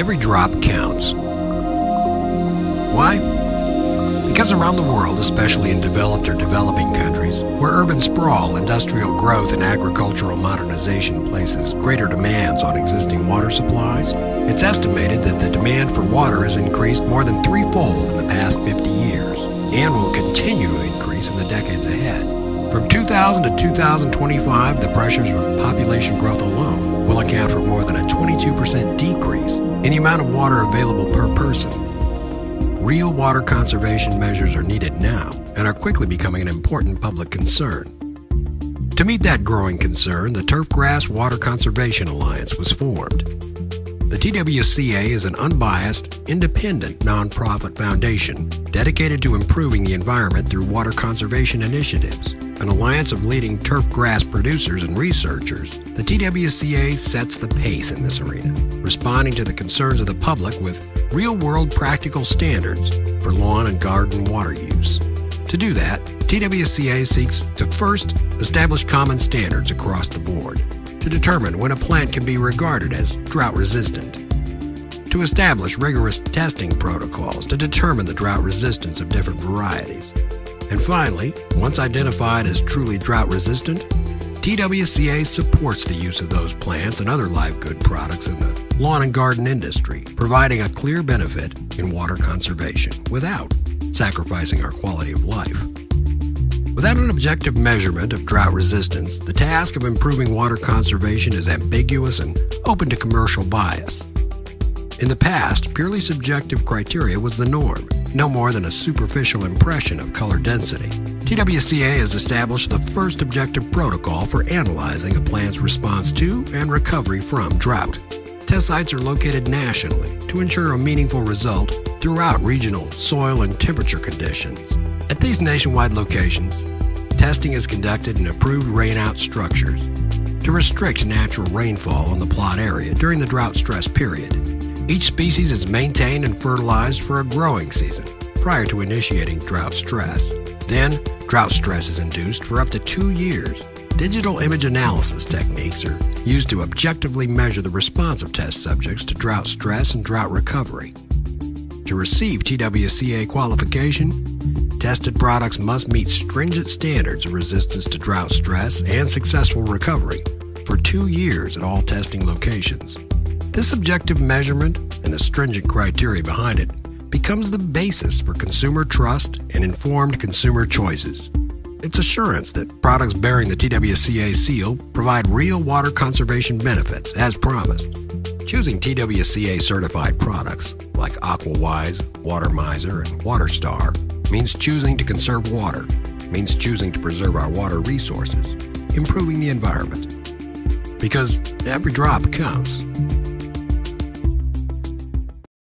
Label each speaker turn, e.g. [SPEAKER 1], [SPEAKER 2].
[SPEAKER 1] Every drop counts. Why? Because around the world, especially in developed or developing countries, where urban sprawl, industrial growth, and agricultural modernization places greater demands on existing water supplies, it's estimated that the demand for water has increased more than threefold in the past 50 years and will continue to increase in the decades ahead. From 2000 to 2025, the pressures from population growth alone will account for more than a 22% decrease in the amount of water available per person. Real water conservation measures are needed now and are quickly becoming an important public concern. To meet that growing concern, the Turfgrass Water Conservation Alliance was formed. The TWCA is an unbiased, independent, nonprofit foundation dedicated to improving the environment through water conservation initiatives. An alliance of leading turfgrass producers and researchers, the TWCA sets the pace in this arena, responding to the concerns of the public with real-world practical standards for lawn and garden water use. To do that, TWCA seeks to first establish common standards across the board, to determine when a plant can be regarded as drought-resistant, to establish rigorous testing protocols to determine the drought resistance of different varieties, and finally, once identified as truly drought-resistant, TWCA supports the use of those plants and other live good products in the lawn and garden industry, providing a clear benefit in water conservation without sacrificing our quality of life. Without an objective measurement of drought resistance, the task of improving water conservation is ambiguous and open to commercial bias. In the past, purely subjective criteria was the norm, no more than a superficial impression of color density. TWCA has established the first objective protocol for analyzing a plant's response to and recovery from drought. Test sites are located nationally to ensure a meaningful result throughout regional soil and temperature conditions. At these nationwide locations, testing is conducted in approved rainout structures to restrict natural rainfall on the plot area during the drought stress period. Each species is maintained and fertilized for a growing season prior to initiating drought stress. Then, drought stress is induced for up to 2 years. Digital image analysis techniques are used to objectively measure the response of test subjects to drought stress and drought recovery. To receive TWCA qualification, tested products must meet stringent standards of resistance to drought stress and successful recovery for 2 years at all testing locations. This objective measurement and the stringent criteria behind it becomes the basis for consumer trust and informed consumer choices. It's assurance that products bearing the TWCA seal provide real water conservation benefits as promised. Choosing TWCA certified products like AquaWise, Water Miser, and WaterStar means choosing to conserve water, means choosing to preserve our water resources, improving the environment. Because every drop counts.